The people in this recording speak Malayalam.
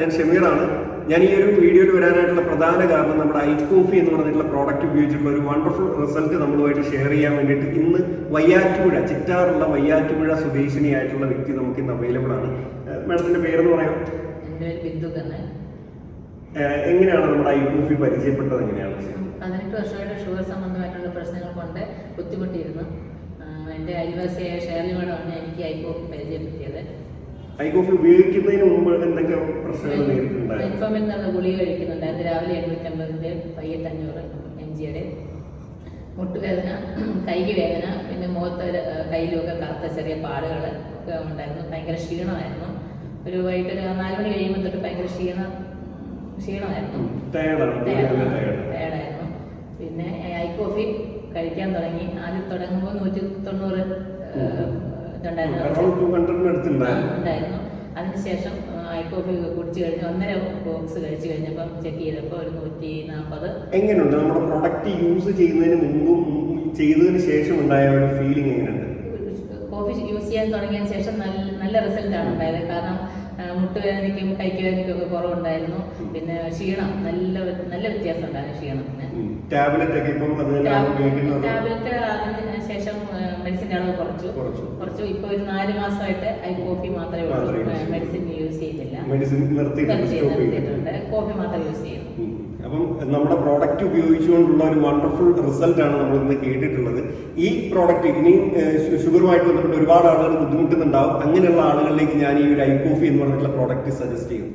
ഞാൻ ഷമീറാണ്. ഞാൻ ഈ ഒരു വീഡിയോയിൽ വരാനായിട്ടുള്ള പ്രധാന കാരണം നമ്മുടെ ഐക്കോഫി എന്ന് പറഞ്ഞിട്ടുള്ള പ്രോഡക്റ്റ് ഉപയോഗിച്ചിട്ടുള്ള ഒരു വണ്ടർഫുൾ റിസൾട്ട് നമ്മളുമായിട്ട് ഷെയർ ചെയ്യാൻ വേണ്ടിയിട്ട് ഇന്ന് വയ്യാറ്റുപുഴ, ചിറ്റാറുള്ള വയ്യാറ്റുപുഴ സ്വദേശിനിയായിട്ടുള്ള വ്യക്തി നമുക്ക് ഇന്ന് അവൈലബിൾ ആണ്. മാഡത്തിന്റെ പേരെന്ന് പറയാം? എൻ്റെ പേര് ബിന്ദു കണ്ണൻ. എങ്ങനെയാണ് നമ്മുടെ ഐക്കോഫി പരിചയപ്പെട്ടത്? എങ്ങനെയാണ്? 18 വർഷമായിട്ട് ഷുഗർ സംബന്ധമായിട്ടുള്ള പ്രശ്നങ്ങൾ കൊണ്ട് ബുദ്ധിമുട്ടിയിരുന്നു. എൻ്റെ അയൽവാസിയായ ഷേർലി മേഡമാണ് എനിക്ക് ഐക്കോഫി പരിചയപ്പെടുത്തിയത്. ഐക്കോഫി ഉപയോഗിക്കുന്നതിന് മുമ്പ് എന്തൊക്കെ പ്രശ്നങ്ങൾ നേരിട്ടുണ്ടായിരുന്നു? പ്ലാറ്റ്ഫോമിൽ നിന്നുള്ള ഗുളിക കഴിക്കുന്നുണ്ടായിരുന്നു. രാവിലെ 850 വൈകിട്ട് 500 mg. മുട്ടുവേദന, കൈക്ക് വേദന, പിന്നെ മുഖത്ത് കയ്യിലുമൊക്കെ കറുത്ത ചെറിയ പാടുകൾ ഒക്കെ ഉണ്ടായിരുന്നു. ഭയങ്കര ക്ഷീണമായിരുന്നു. ഒരു വൈകിട്ട് 4 മണി കഴിയുമ്പോൾ തൊട്ട് ഭയങ്കര ക്ഷീണമായിരുന്നു, ടയർഡായിരുന്നു. പിന്നെ ഐക്കോഫി കഴിക്കാൻ തുടങ്ങി. ആദ്യം തുടങ്ങുമ്പോൾ 190 ഉണ്ടായിരുന്നു. അതിനുശേഷം ഐക്കോഫി കുടിച്ചു കഴിഞ്ഞ് 1.5 ബോക്സ് കഴിച്ചു കഴിഞ്ഞപ്പോൾ ചെക്ക് ചെയ്തപ്പോൾ ഒരു 140. എങ്ങനെയുണ്ട് നമ്മുടെ പ്രൊഡക്റ്റ് യൂസ് ചെയ്യുന്നതിന് മുമ്പും ചെയ്തതിന് ശേഷം ഉണ്ടായ ഒരു ഫീലിംഗ് എങ്ങനെയുണ്ട്? കോഫി യൂസ് ചെയ്യാൻ തുടങ്ങിയതിന് ശേഷം നല്ല റിസൾട്ടാണ് ഉണ്ടായത്. കാരണം മുട്ടുവേദനയ്ക്കും കൈക്ക് വേദനയ്ക്കും ഒക്കെ കുറവുണ്ടായിരുന്നു. പിന്നെ ക്ഷീണം നല്ല വ്യത്യാസം ഉണ്ടായിരുന്നു ക്ഷീണത്തിന്. ടാബ്ലറ്റ് അതിന് ശേഷം മെഡിസിൻ്റെ അളവ് കുറച്ചു. ഇപ്പൊ ഒരു 4 മാസമായിട്ട് കോഫി മാത്രമേ ഉള്ളൂ. മെഡിസിൻ യൂസ് ചെയ്യുന്നില്ല, നിർത്തിയിട്ടുണ്ട്. കോഫി മാത്രം യൂസ് ചെയ്യുന്നു. അപ്പം നമ്മുടെ പ്രോഡക്റ്റ് ഉപയോഗിച്ചുകൊണ്ടുള്ള ഒരു വണ്ടർഫുൾ റിസൾട്ടാണ് നമ്മൾ ഇന്ന് കേട്ടിട്ടുള്ളത്. ഈ പ്രോഡക്റ്റ് ഇനിയും ഷുഗറുമായിട്ട് ബന്ധപ്പെട്ട് ഒരുപാട് ആളുകൾ ബുദ്ധിമുട്ടുന്നുണ്ടാവും. അങ്ങനെയുള്ള ആളുകളിലേക്ക് ഞാൻ ഈ ഒരു ഐക്കോഫി എന്ന് പറഞ്ഞിട്ടുള്ള പ്രോഡക്റ്റ് സജസ്റ്റ് ചെയ്യും.